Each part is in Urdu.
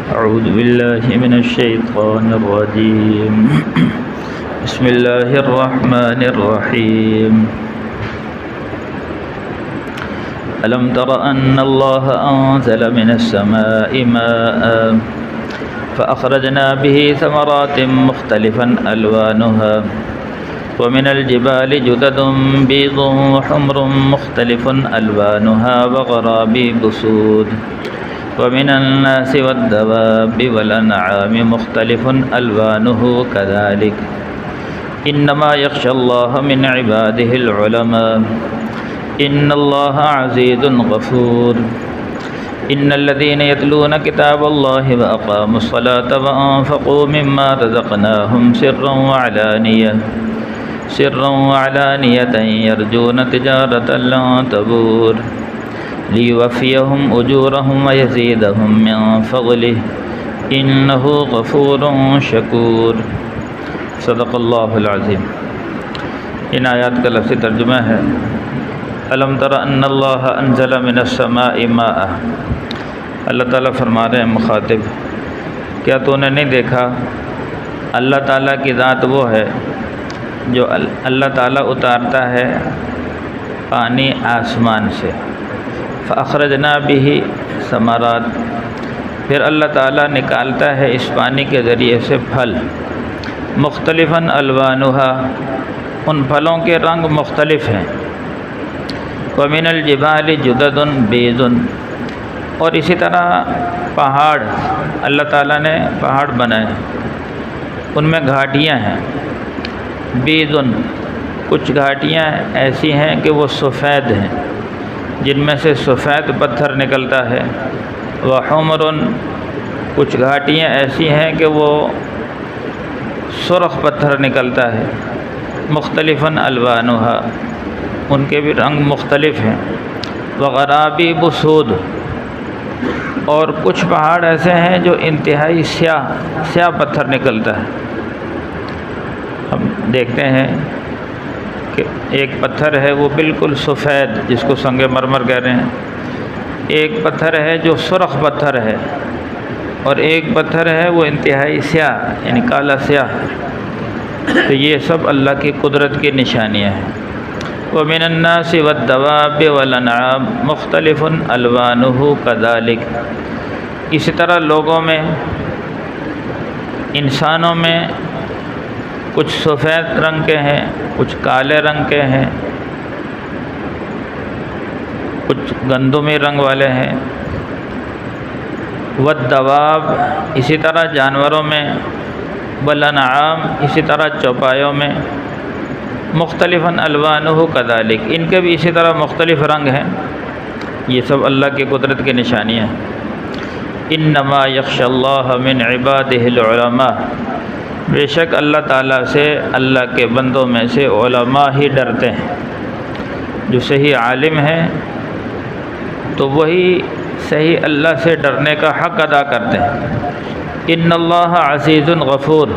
أعوذ بالله من الشيطان الرجيم بسم الله الرحمن الرحيم ألم تر أن الله أنزل من السماء ماء فأخرجنا به ثمرات مختلفا ألوانها ومن الجبال جدد بيض وحمر مختلف ألوانها وغرابيب سود ومن الناس والدواب والأنعام مختلف ألوانه كذلك إنما يخشى الله من عباده العلماء إن الله عزيز غفور إن الذين يتلون كتاب الله وأقاموا الصلاة وأنفقوا مما رزقناهم سرا وعلانية يرجون تجارة لن تبور ليوفيهم أجورهم ويزيدهم من فضله إنه غفور شكور صدق اللہ العظیم۔ ان آیات کا لفظی ترجمہ ہے الم تر ان اللہ انزل من السماء ماء۔ اللہ تعالیٰ فرما رہے ہیں مخاطب، کیا تو نے نہیں دیکھا اللہ تعالیٰ کی ذات وہ ہے جو اللہ تعالیٰ اتارتا ہے پانی آسمان سے، فاخرجنا به ثمرات، پھر اللہ تعالیٰ نکالتا ہے اس پانی کے ذریعے سے پھل، مختلفاً الوانها، ان پھلوں کے رنگ مختلف ہیں، ومن الجبال جدد بیض، اور اسی طرح پہاڑ اللہ تعالیٰ نے پہاڑ بنائے، ان میں گھاٹیاں ہیں، بیض، کچھ گھاٹیاں ایسی ہیں کہ وہ سفید ہیں جن میں سے سفید پتھر نکلتا ہے، وحمر، کچھ گھاٹیاں ایسی ہیں کہ وہ سرخ پتھر نکلتا ہے، مختلفاً الوانها، ان کے بھی رنگ مختلف ہیں، وغرابیب سود، اور کچھ پہاڑ ایسے ہیں جو انتہائی سیاہ پتھر نکلتا ہے۔ ہم دیکھتے ہیں کہ ایک پتھر ہے وہ بالکل سفید جس کو سنگ مرمر کہہ رہے ہیں، ایک پتھر ہے جو سرخ پتھر ہے، اور ایک پتھر ہے وہ انتہائی سیاہ یعنی کالا سیاہ۔ تو یہ سب اللہ کی قدرت کی نشانیاں ہیں۔ وَمِنَ النَّاسِ وَالدَّوَابِ وَالْأَنْعَامِ مُخْتَلِفٌ أَلْوَانُهُ كَذَلِكَ، اسی طرح لوگوں میں، انسانوں میں کچھ سفید رنگ کے ہیں، کچھ کالے رنگ کے ہیں، کچھ گندمی رنگ والے ہیں، والدواب، اسی طرح جانوروں میں، والانعام، اسی طرح چوپایوں میں، مختلفاً الوانہ کذالک، ان کے بھی اسی طرح مختلف رنگ ہیں۔ یہ سب اللہ کی قدرت کی نشانیاں ہیں۔ انما یخشی اللہ من عبادہ العلماء، بے شک اللہ تعالیٰ سے اللہ کے بندوں میں سے علماء ہی ڈرتے ہیں۔ جو صحیح عالم ہیں تو وہی صحیح اللہ سے ڈرنے کا حق ادا کرتے ہیں۔ ان اللہ عزیز غفور،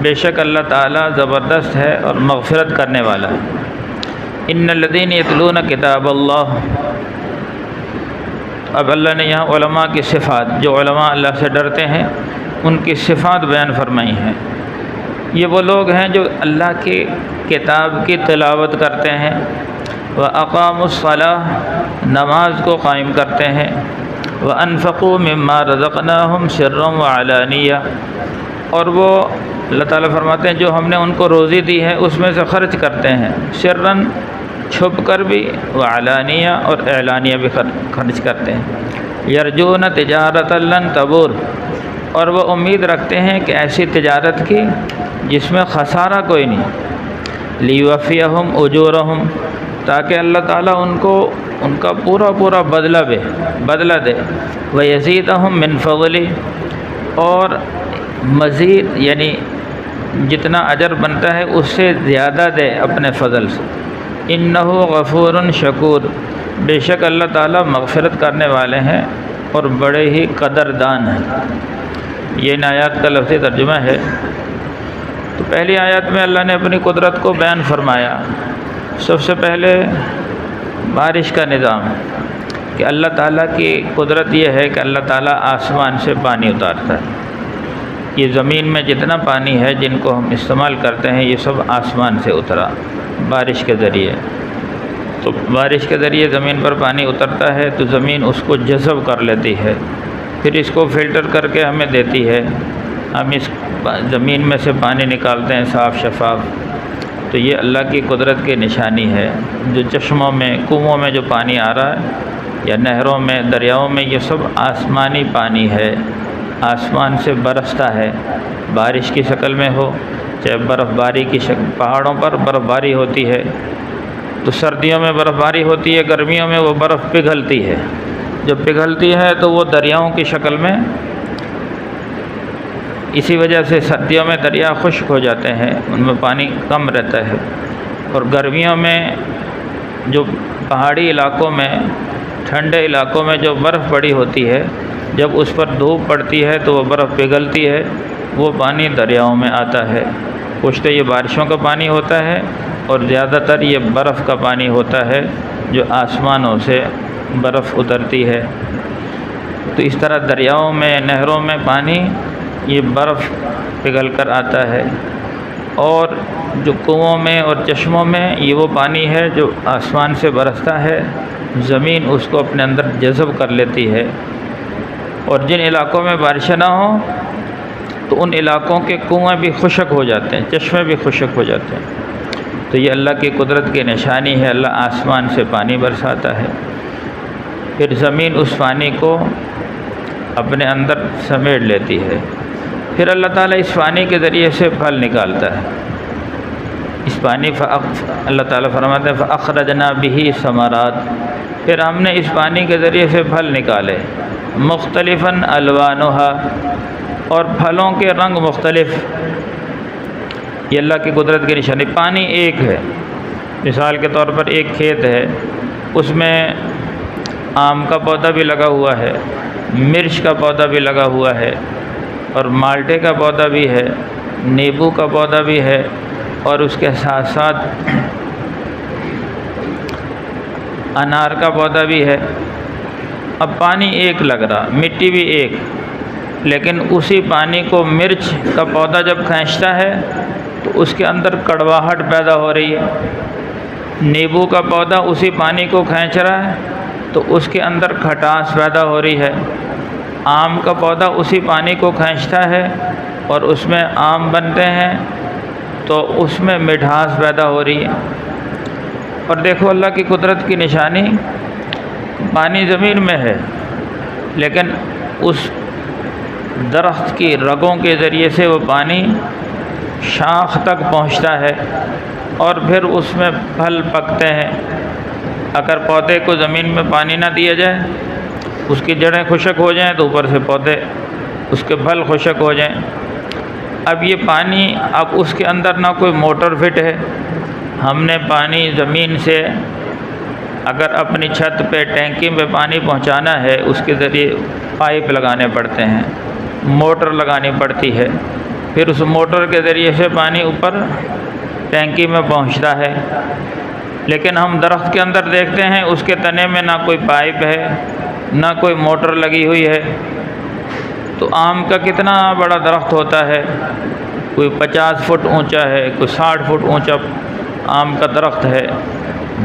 بے شک اللہ تعالیٰ زبردست ہے اور مغفرت کرنے والا ہے۔ ان الذین یتلون کتاب اللہ، اب اللہ نے یہاں علماء کی صفات، جو علماء اللہ سے ڈرتے ہیں ان کی صفات بیان فرمائی ہیں۔ یہ وہ لوگ ہیں جو اللہ کی کتاب کی تلاوت کرتے ہیں، وَأَقَامُوا الصَّلَاةَ، نماز کو قائم کرتے ہیں، وَأَنفَقُوا مِمَّا رَزَقْنَاهُمْ سِرًّا وَعَلَانِيَةً، اور وہ اللہ تعالیٰ فرماتے ہیں جو ہم نے ان کو روزی دی ہے اس میں سے خرچ کرتے ہیں، سرًا، چھپ کر بھی، وعلانیہ، اور اعلانیہ بھی خرچ کرتے ہیں، یرجون تجارۃ لن تبور، اور وہ امید رکھتے ہیں کہ ایسی تجارت کی جس میں خسارہ کوئی نہیں، لیوفیہم اجورہم، تاکہ اللہ تعالیٰ ان کو ان کا پورا بدلہ دے، ویزیدہم من فضلہ، اور مزید یعنی جتنا اجر بنتا ہے اس سے زیادہ دے اپنے فضل سے۔ انہ غفور شکور، بے شک اللہ تعالیٰ مغفرت کرنے والے ہیں اور بڑے ہی قدردان ہیں۔ یہ ان آیات کا لفظی ترجمہ ہے۔ تو پہلی آیات میں اللہ نے اپنی قدرت کو بیان فرمایا۔ سب سے پہلے بارش کا نظام، کہ اللہ تعالیٰ کی قدرت یہ ہے کہ اللہ تعالیٰ آسمان سے پانی اتارتا ہے۔ یہ زمین میں جتنا پانی ہے جن کو ہم استعمال کرتے ہیں یہ سب آسمان سے اترا بارش کے ذریعے۔ تو بارش کے ذریعے زمین پر پانی اترتا ہے تو زمین اس کو جذب کر لیتی ہے، پھر اس کو فلٹر کر کے ہمیں دیتی ہے، ہم اس زمین میں سے پانی نکالتے ہیں صاف شفاف۔ تو یہ اللہ کی قدرت کی نشانی ہے۔ جو چشموں میں، کنووں میں جو پانی آ رہا ہے یا نہروں میں، دریاؤں میں، یہ سب آسمانی پانی ہے، آسمان سے برستا ہے، بارش کی شکل میں ہو، چاہے برف باری کی شکل، پہاڑوں پر برف باری ہوتی ہے تو سردیوں میں برف باری ہوتی ہے، گرمیوں میں وہ برف پگھلتی ہے، جب پگھلتی ہے تو وہ دریاؤں کی شکل میں، اسی وجہ سے سردیوں میں دریا خشک ہو جاتے ہیں، ان میں پانی کم رہتا ہے، اور گرمیوں میں جو پہاڑی علاقوں میں، ٹھنڈے علاقوں میں جو برف پڑی ہوتی ہے، جب اس پر دھوپ پڑتی ہے تو وہ برف پگھلتی ہے، وہ پانی دریاؤں میں آتا ہے۔ کچھ تو یہ بارشوں کا پانی ہوتا ہے اور زیادہ تر یہ برف کا پانی ہوتا ہے جو آسمانوں سے برف اترتی ہے۔ تو اس طرح دریاؤں میں، نہروں میں پانی یہ برف پگھل کر آتا ہے، اور جو کنووں میں اور چشموں میں یہ وہ پانی ہے جو آسمان سے برستا ہے، زمین اس کو اپنے اندر جذب کر لیتی ہے، اور جن علاقوں میں بارشیں نہ ہوں تو ان علاقوں کے کنویں بھی خشک ہو جاتے ہیں، چشمے بھی خشک ہو جاتے ہیں۔ تو یہ اللہ کی قدرت کی نشانی ہے، اللہ آسمان سے پانی برساتا ہے، پھر زمین اس پانی کو اپنے اندر سمیٹ لیتی ہے، پھر اللہ تعالیٰ اس پانی کے ذریعے سے پھل نکالتا ہے۔ اس پانی اللہ تعالیٰ فرماتے ہیں فَأَخْرَجْنَا بِهِ ثَمَرَاتٍ، پھر ہم نے اس پانی کے ذریعے سے پھل نکالے، مختلفاً الوانها، اور پھلوں کے رنگ مختلف۔ یہ اللہ کی قدرت کی نشانی۔ پانی ایک ہے، مثال کے طور پر ایک کھیت ہے، اس میں آم کا پودا بھی لگا ہوا ہے، مرچ کا پودا بھی لگا ہوا ہے، اور مالٹے کا پودا بھی ہے، نیبو کا پودا بھی ہے، اور اس کے ساتھ ساتھ انار کا پودا بھی ہے۔ اب پانی ایک لگ رہا، مٹی بھی ایک، لیکن اسی پانی کو مرچ کا پودا جب کھینچتا ہے تو اس کے اندر کڑواہٹ پیدا ہو رہی ہے، نیبو کا پودا اسی پانی کو کھینچ رہا ہے تو اس کے اندر کھٹاس پیدا ہو رہی ہے، آم کا پودا اسی پانی کو کھینچتا ہے اور اس میں آم بنتے ہیں تو اس میں مٹھاس پیدا ہو رہی ہے۔ اور دیکھو اللہ کی قدرت کی نشانی، پانی زمین میں ہے لیکن اس درخت کی رگوں کے ذریعے سے وہ پانی شاخ تک پہنچتا ہے اور پھر اس میں پھل پکتے ہیں۔ اگر پودے کو زمین میں پانی نہ دیا جائے، اس کی جڑیں خشک ہو جائیں تو اوپر سے پودے، اس کے پھل خشک ہو جائیں۔ اب یہ پانی، اب اس کے اندر نہ کوئی موٹر فٹ ہے، ہم نے پانی زمین سے اگر اپنی چھت پہ ٹینکی میں پانی پہنچانا ہے، اس کے ذریعے پائپ لگانے پڑتے ہیں، موٹر لگانی پڑتی ہے، پھر اس موٹر کے ذریعے سے پانی اوپر ٹینکی میں پہنچتا ہے۔ لیکن ہم درخت کے اندر دیکھتے ہیں اس کے تنے میں نہ کوئی پائپ ہے، نہ کوئی موٹر لگی ہوئی ہے۔ تو آم کا کتنا بڑا درخت ہوتا ہے، کوئی 50 فٹ اونچا ہے، کوئی 60 فٹ اونچا آم کا درخت ہے،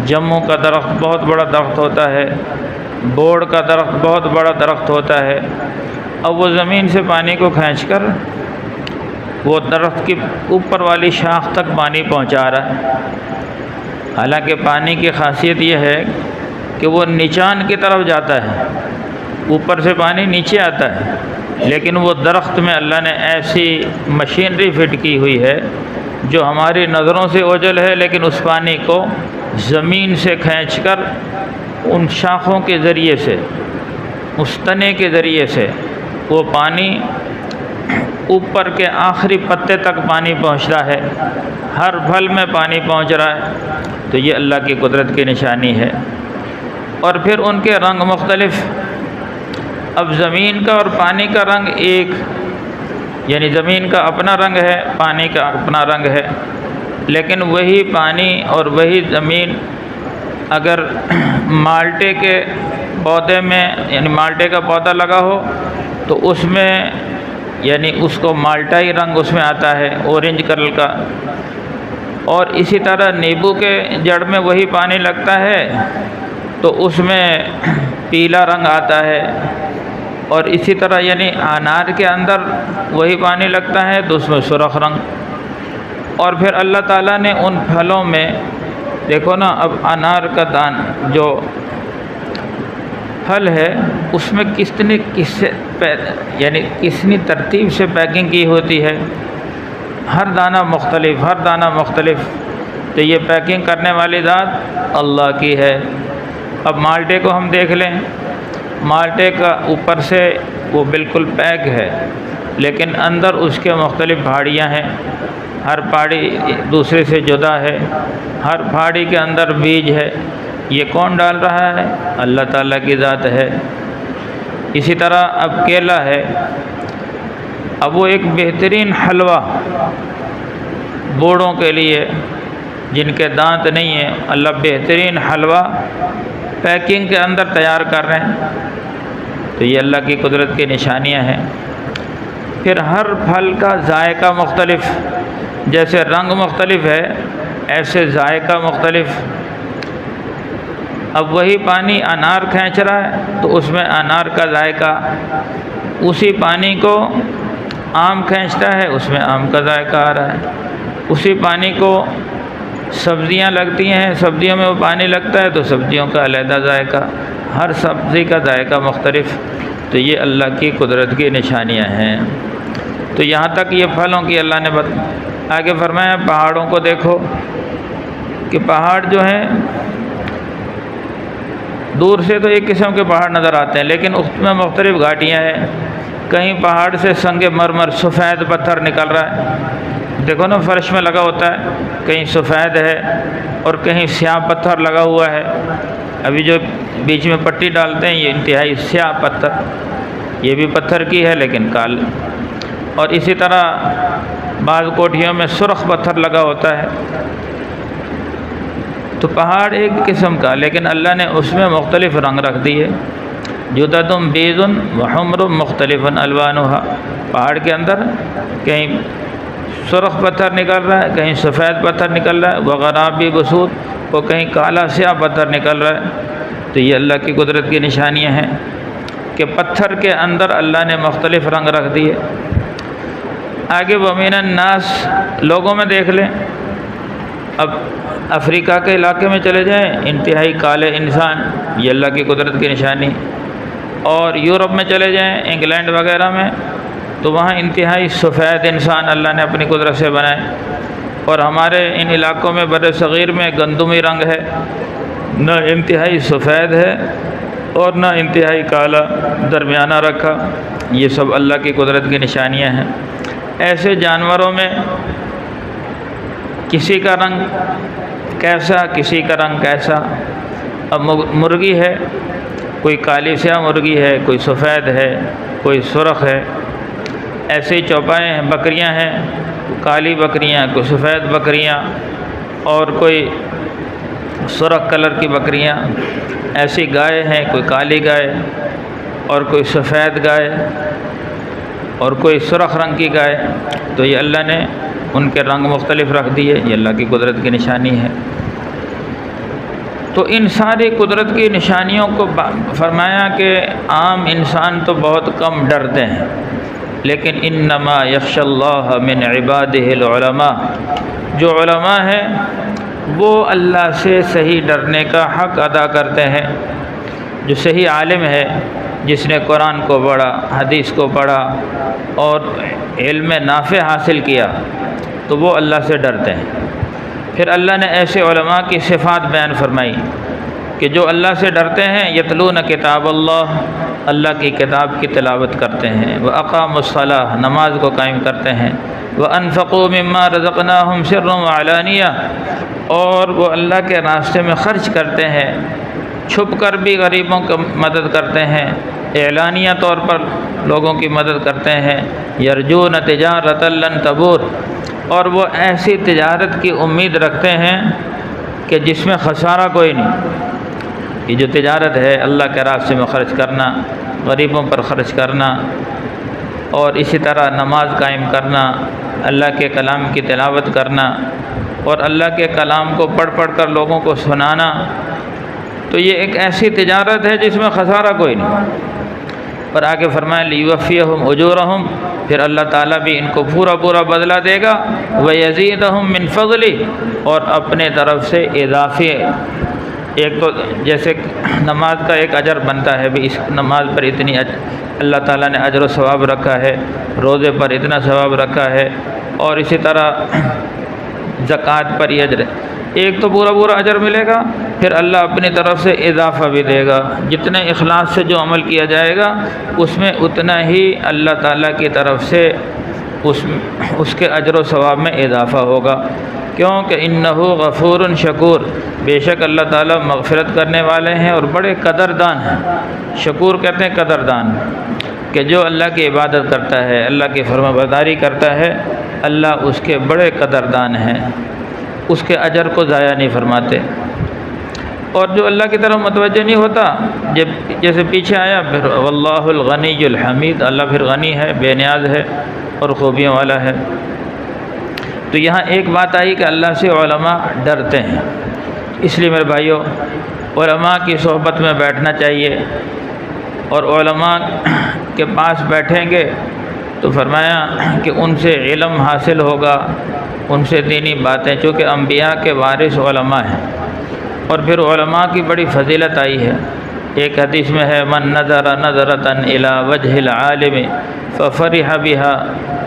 جموں کا درخت بہت بڑا درخت ہوتا ہے، بوڑ کا درخت بہت بڑا درخت ہوتا ہے۔ اب وہ زمین سے پانی کو کھینچ کر وہ درخت کی اوپر والی شاخ تک پانی پہنچا رہا ہے۔ حالانکہ پانی کی خاصیت یہ ہے کہ وہ نیچان کی طرف جاتا ہے، اوپر سے پانی نیچے آتا ہے، لیکن وہ درخت میں اللہ نے ایسی مشینری فٹ کی ہوئی ہے جو ہماری نظروں سے اوجھل ہے، لیکن اس پانی کو زمین سے کھینچ کر ان شاخوں کے ذریعے سے، اس تنے کے ذریعے سے وہ پانی اوپر کے آخری پتے تک پانی پہنچتا ہے، ہر پھل میں پانی پہنچ رہا ہے۔ تو یہ اللہ کی قدرت کی نشانی ہے۔ اور پھر ان کے رنگ مختلف۔ اب زمین کا اور پانی کا رنگ ایک، یعنی زمین کا اپنا رنگ ہے، پانی کا اپنا رنگ ہے، لیکن وہی پانی اور وہی زمین اگر مالٹے کے پودے میں یعنی مالٹے کا پودا لگا ہو تو اس میں یعنی اس کو مالٹائی رنگ اس میں آتا ہے، اورنج کلر کا، اور اسی طرح نیبو کے جڑ میں وہی پانی لگتا ہے تو اس میں پیلا رنگ آتا ہے، اور اسی طرح یعنی انار کے اندر وہی پانی لگتا ہے تو اس میں سرخ رنگ۔ اور پھر اللہ تعالیٰ نے ان پھلوں میں دیکھو نا، اب انار کا جو پھل ہے اس میں کتنی ترتیب سے پیکنگ کی ہوتی ہے، ہر دانہ مختلف، تو یہ پیکنگ کرنے والی ذات اللہ کی ہے۔ اب مالٹے کو ہم دیکھ لیں، مالٹے کا اوپر سے وہ بالکل پیک ہے، لیکن اندر اس کے مختلف پھاڑیاں ہیں، ہر پھاڑی دوسرے سے جدا ہے، ہر پھاڑی کے اندر بیج ہے۔ یہ کون ڈال رہا ہے؟ اللہ تعالیٰ کی ذات ہے۔ اسی طرح اب کیلا ہے، اب وہ ایک بہترین حلوہ بوڑھوں کے لیے جن کے دانت نہیں ہیں، اللہ بہترین حلوہ پیکنگ کے اندر تیار کر رہے ہیں، تو یہ اللہ کی قدرت کی نشانیاں ہیں۔ پھر ہر پھل کا ذائقہ مختلف، جیسے رنگ مختلف ہے ایسے ذائقہ مختلف۔ اب وہی پانی انار کھینچ رہا ہے تو اس میں انار کا ذائقہ، اسی پانی کو آم کھینچتا ہے اس میں آم کا ذائقہ آ رہا ہے، اسی پانی کو سبزیاں لگتی ہیں، سبزیوں میں وہ پانی لگتا ہے تو سبزیوں کا علیحدہ ذائقہ، ہر سبزی کا ذائقہ مختلف۔ تو یہ اللہ کی قدرت کی نشانیاں ہیں۔ تو یہاں تک یہ پھلوں کی اللہ نے آگے فرمایا پہاڑوں کو دیکھو کہ پہاڑ جو ہیں دور سے تو ایک قسم کے پہاڑ نظر آتے ہیں، لیکن اس میں مختلف گھاٹیاں ہیں۔ کہیں پہاڑ سے سنگ مرمر سفید پتھر نکل رہا ہے، دیکھو نا فرش میں لگا ہوتا ہے، کہیں سفید ہے اور کہیں سیاہ پتھر لگا ہوا ہے۔ ابھی جو بیچ میں پٹی ڈالتے ہیں یہ انتہائی سیاہ پتھر، یہ بھی پتھر کی ہے لیکن کال۔ اور اسی طرح بعض کوٹھیوں میں سرخ پتھر لگا ہوتا ہے۔ تو پہاڑ ایک قسم کا، لیکن اللہ نے اس میں مختلف رنگ رکھ دیے، جدد بیض وحمر مختلف الوانھا۔ پہاڑ کے اندر کہیں سرخ پتھر نکل رہا ہے، کہیں سفید پتھر نکل رہا ہے، وغرابی بسود، اور کہیں کالا سیاہ پتھر نکل رہا ہے۔ تو یہ اللہ کی قدرت کی نشانیاں ہیں کہ پتھر کے اندر اللہ نے مختلف رنگ رکھ دیے۔ آگے ومن الناس، لوگوں میں دیکھ لیں، اب افریقہ کے علاقے میں چلے جائیں انتہائی کالے انسان، یہ اللہ کی قدرت کی نشانی، اور یورپ میں چلے جائیں انگلینڈ وغیرہ میں تو وہاں انتہائی سفید انسان اللہ نے اپنی قدرت سے بنائے، اور ہمارے ان علاقوں میں بر صغیر میں گندمی رنگ ہے، نہ انتہائی سفید ہے اور نہ انتہائی کالا، درمیانہ رکھا۔ یہ سب اللہ کی قدرت کی نشانیاں ہیں۔ ایسے جانوروں میں کسی کا رنگ کیسا، کسی کا رنگ کیسا۔ اب مرغی ہے، کوئی کالی سیاہ مرغی ہے، کوئی سفید ہے، کوئی سرخ ہے۔ ایسے ہی چوپائے ہیں، بکریاں ہیں، کالی بکریاں، کوئی سفید بکریاں، اور کوئی سرخ کلر کی بکریاں۔ ایسی گائے ہیں، کوئی کالی گائے اور کوئی سفید گائے اور کوئی سرخ رنگ کی گائے۔ تو یہ اللہ نے ان کے رنگ مختلف رکھ دیے، یہ اللہ کی قدرت کی نشانی ہے۔ تو ان ساری قدرت کی نشانیوں کو فرمایا کہ عام انسان تو بہت کم ڈرتے ہیں، لیکن انما یخشی اللہ من عبادہ العلماء، جو علماء ہیں وہ اللہ سے صحیح ڈرنے کا حق ادا کرتے ہیں۔ جو صحیح عالم ہے، جس نے قرآن کو پڑھا، حدیث کو پڑھا اور علم نافع حاصل کیا، تو وہ اللہ سے ڈرتے ہیں۔ پھر اللہ نے ایسے علماء کی صفات بیان فرمائی کہ جو اللہ سے ڈرتے ہیں، یتلون کتاب اللہ کی کتاب کی تلاوت کرتے ہیں، وَأَقَامُوا الصَّلَاةَ، نماز کو قائم کرتے ہیں، وَأَنفَقُوا مِمَّا رَزَقْنَاهُمْ سِرًّا وَعَلَانِيَةً، اور وہ اللہ کے راستے میں خرچ کرتے ہیں، چھپ کر بھی غریبوں کی مدد کرتے ہیں، اعلانیہ طور پر لوگوں کی مدد کرتے ہیں، یرجون تجارۃ لن تبور، اور وہ ایسی تجارت کی امید رکھتے ہیں کہ جس میں خسارہ کوئی نہیں۔ یہ جو تجارت ہے اللہ کے راستے میں خرچ کرنا، غریبوں پر خرچ کرنا، اور اسی طرح نماز قائم کرنا، اللہ کے کلام کی تلاوت کرنا اور اللہ کے کلام کو پڑھ پڑھ کر لوگوں کو سنانا، تو یہ ایک ایسی تجارت ہے جس میں خسارہ کوئی نہیں۔ اور آگے فرمایا لیوفیہم اجورہم، پھر اللہ تعالیٰ بھی ان کو پورا پورا بدلہ دے گا، ویزیدہم من فضلہ، اور اپنے طرف سے اضافی، ایک تو جیسے نماز کا ایک اجر بنتا ہے بھی، اس نماز پر اتنی اللہ تعالیٰ نے اجر و ثواب رکھا ہے، روزے پر اتنا ثواب رکھا ہے، اور اسی طرح زکوٰۃ پر یہ اجر ہے، ایک تو پورا پورا اجر ملے گا، پھر اللہ اپنی طرف سے اضافہ بھی دے گا، جتنے اخلاص سے جو عمل کیا جائے گا اس میں اتنا ہی اللہ تعالیٰ کی طرف سے اس کے اجر و ثواب میں اضافہ ہوگا، کیونکہ انہ غفور شکور، بے شک اللہ تعالیٰ مغفرت کرنے والے ہیں اور بڑے قدردان ہیں۔ شکور کہتے ہیں قدردان، کہ جو اللہ کی عبادت کرتا ہے، اللہ کی فرما برداری کرتا ہے، اللہ اس کے بڑے قدردان ہیں، اس کے اجر کو ضائع نہیں فرماتے۔ اور جو اللہ کی طرف متوجہ نہیں ہوتا، جیسے پیچھے آیا پھر واللہ الغنی الحمید، اللہ پھر غنی ہے، بے نیاز ہے اور خوبیوں والا ہے۔ تو یہاں ایک بات آئی کہ اللہ سے علماء ڈرتے ہیں، اس لیے میرے بھائیوں علماء کی صحبت میں بیٹھنا چاہیے، اور علماء کے پاس بیٹھیں گے تو فرمایا کہ ان سے علم حاصل ہوگا، ان سے دینی باتیں، چونکہ انبیاء کے وارث علماء ہیں۔ اور پھر علماء کی بڑی فضیلت آئی ہے، ایک حدیث میں ہے من نظر نظرۃ الی وجہ العالم ففرح بها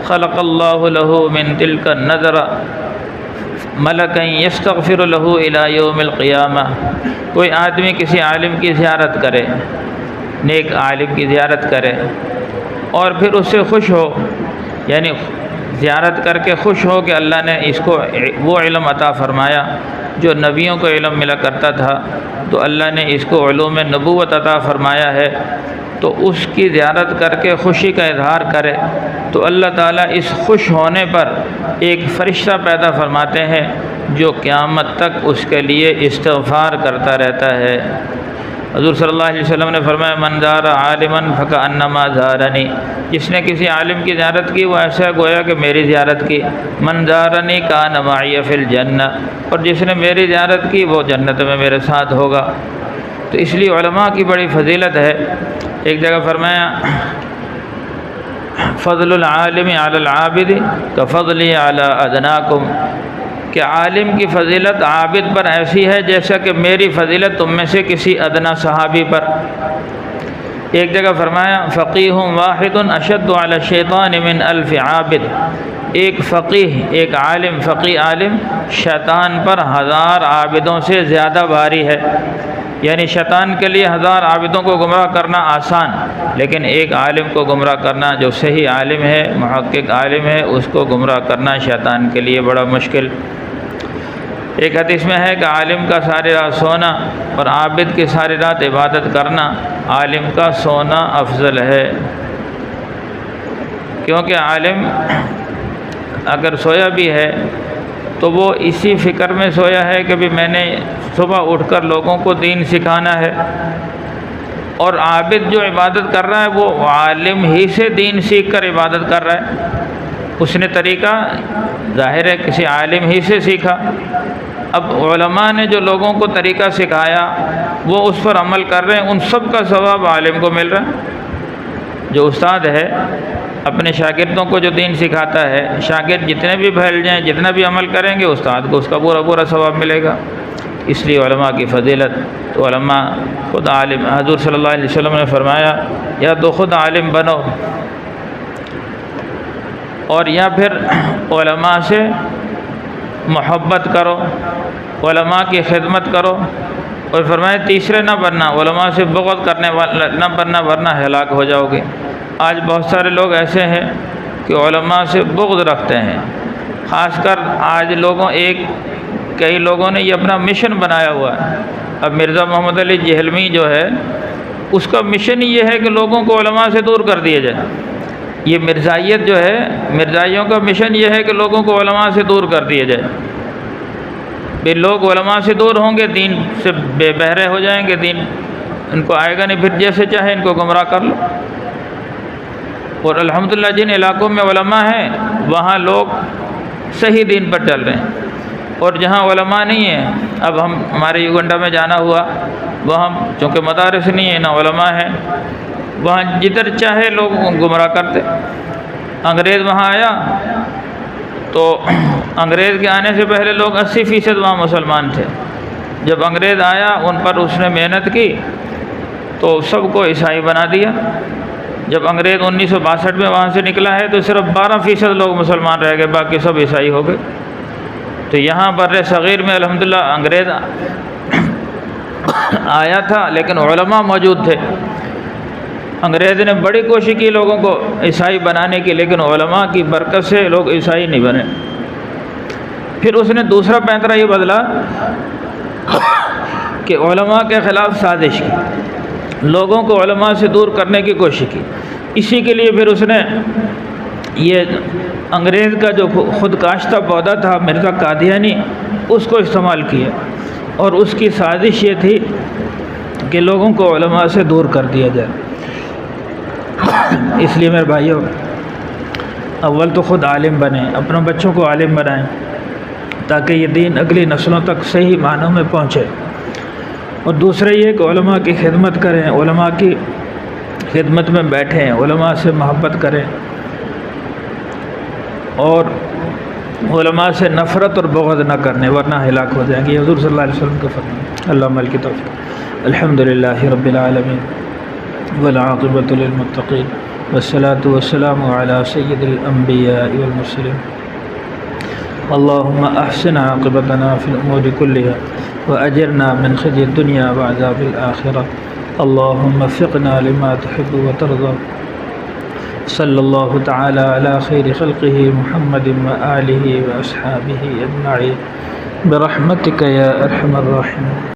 خلق اللہ له من تلک النظرہ ملکا یستغفر له الی یوم القیامہ۔ کوئی آدمی کسی عالم کی زیارت کرے، نیک عالم کی زیارت کرے اور پھر اس سے خوش ہو، یعنی زیارت کر کے خوش ہو کہ اللہ نے اس کو وہ علم عطا فرمایا جو نبیوں کو علم ملا کرتا تھا، تو اللہ نے اس کو علوم نبوت عطا فرمایا ہے، تو اس کی زیارت کر کے خوشی کا اظہار کرے، تو اللہ تعالیٰ اس خوش ہونے پر ایک فرشتہ پیدا فرماتے ہیں جو قیامت تک اس کے لیے استغفار کرتا رہتا ہے۔ حضور صلی اللہ علیہ وسلم نے فرمایا من زار عالما فکأنما زارنی، جس نے کسی عالم کی زیارت کی وہ ایسا گویا کہ میری زیارت کی، من زارنی کان معی فی الجنہ، اور جس نے میری زیارت کی وہ جنت میں میرے ساتھ ہوگا۔ تو اس لیے علماء کی بڑی فضیلت ہے۔ ایک جگہ فرمایا فضل العالم علی العابد کفضلی علی ادناکم، کہ عالم کی فضیلت عابد پر ایسی ہے جیسا کہ میری فضیلت تم میں سے کسی ادنا صحابی پر۔ ایک جگہ فرمایا فقیہ واحد اشد علی الشیطان من الف عابد، ایک فقیہ، ایک عالم، فقیہ عالم شیطان پر 1000 عابدوں سے زیادہ بھاری ہے، یعنی شیطان کے لیے 1000 عابدوں کو گمراہ کرنا آسان، لیکن ایک عالم کو گمراہ کرنا، جو صحیح عالم ہے، محقق عالم ہے، اس کو گمراہ کرنا شیطان کے لیے بڑا مشکل۔ ایک حدیث میں ہے کہ عالم کا ساری رات سونا اور عابد کی ساری رات عبادت کرنا، عالم کا سونا افضل ہے، کیونکہ عالم اگر سویا بھی ہے تو وہ اسی فکر میں سویا ہے کہ بھی میں نے صبح اٹھ کر لوگوں کو دین سکھانا ہے، اور عابد جو عبادت کر رہا ہے وہ عالم ہی سے دین سیکھ کر عبادت کر رہا ہے، اس نے طریقہ ظاہر ہے کسی عالم ہی سے سیکھا۔ اب علماء نے جو لوگوں کو طریقہ سکھایا وہ اس پر عمل کر رہے ہیں، ان سب کا ثواب عالم کو مل رہا ہے۔ جو استاد ہے اپنے شاگردوں کو جو دین سکھاتا ہے، شاگرد جتنے بھی پھیل جائیں، جتنا بھی عمل کریں گے، استاد کو اس کا پورا پورا ثواب ملے گا۔ اس لیے علماء کی فضیلت، تو علماء خود عالم، حضور صلی اللہ علیہ وسلم نے فرمایا یا تو خود عالم بنو اور یا پھر علماء سے محبت کرو، علماء کی خدمت کرو، اور فرمایا تیسرے نہ بننا، علماء سے بغض کرنے والا نہ بننا ورنہ ہلاک ہو جاؤ گے۔ آج بہت سارے لوگ ایسے ہیں کہ علماء سے بغض رکھتے ہیں، خاص کر آج کئی لوگوں نے یہ اپنا مشن بنایا ہوا ہے۔ اب مرزا محمد علی جہلمی جو ہے اس کا مشن یہ ہے کہ لوگوں کو علماء سے دور کر دیا جائے۔ یہ مرزائیت جو ہے، مرزائیوں کا مشن یہ ہے کہ لوگوں کو علماء سے دور کر دیا جائے۔ پھر لوگ علماء سے دور ہوں گے، دین سے بے بہرے ہو جائیں گے، دین ان کو آئے گا نہیں، پھر جیسے چاہے ان کو گمراہ کر لو۔ اور الحمدللہ جن علاقوں میں علماء ہیں وہاں لوگ صحیح دین پر چل رہے ہیں، اور جہاں علماء نہیں ہیں، اب ہمارے یوگنڈا میں جانا ہوا، وہاں چونکہ مدارس نہیں ہیں نہ علماء ہیں، وہاں جدھر چاہے لوگ گمراہ کرتے۔ انگریز وہاں آیا تو انگریز کے آنے سے پہلے لوگ 80% وہاں مسلمان تھے۔ جب انگریز آیا ان پر اس نے محنت کی تو سب کو عیسائی بنا دیا۔ جب انگریز 1962 میں وہاں سے نکلا ہے تو صرف 12% لوگ مسلمان رہ گئے، باقی سب عیسائی ہو گئے۔ تو یہاں بر صغیر میں الحمدللہ انگریز آیا تھا لیکن علماء موجود تھے۔ انگریز نے بڑی کوشش کی لوگوں کو عیسائی بنانے کی، لیکن علماء کی برکت سے لوگ عیسائی نہیں بنے۔ پھر اس نے دوسرا پینترا یہ بدلا کہ علماء کے خلاف سازش کی، لوگوں کو علماء سے دور کرنے کی کوشش کی۔ اسی کے لیے پھر اس نے یہ انگریز کا جو خود کاشتہ پودا تھا مرزا قادیانی، اس کو استعمال کیا، اور اس کی سازش یہ تھی کہ لوگوں کو علماء سے دور کر دیا جائے۔ اس لیے میرے بھائیوں، اول تو خود عالم بنیں، اپنے بچوں کو عالم بنائیں تاکہ یہ دین اگلی نسلوں تک صحیح معنوں میں پہنچے، اور دوسرا یہ کہ علماء کی خدمت کریں، علماء کی خدمت میں بیٹھیں، علماء سے محبت کریں، اور علماء سے نفرت اور بغض نہ کرنے ورنہ ہلاک ہو جائیں گے۔ یہ حضور صلی اللہ علیہ وسلم کا فرمان۔ اللہم لک توفیق۔ الحمدللہ رب العالمین والعاقبۃ للمتقین والصلاة والسلام علی سید الانبیاء والمرسلین۔ اللہم احسن عاقبتنا فی الامور کلها واجرنا من خزي الدنيا وعذاب الآخرة۔ اللهم وفقنا لما تحب وترضى۔ صلی اللہ تعالی علی خیر خلقہ محمد وآلہ واصحابہ اجمعین برحمتک یا ارحم الراحمین۔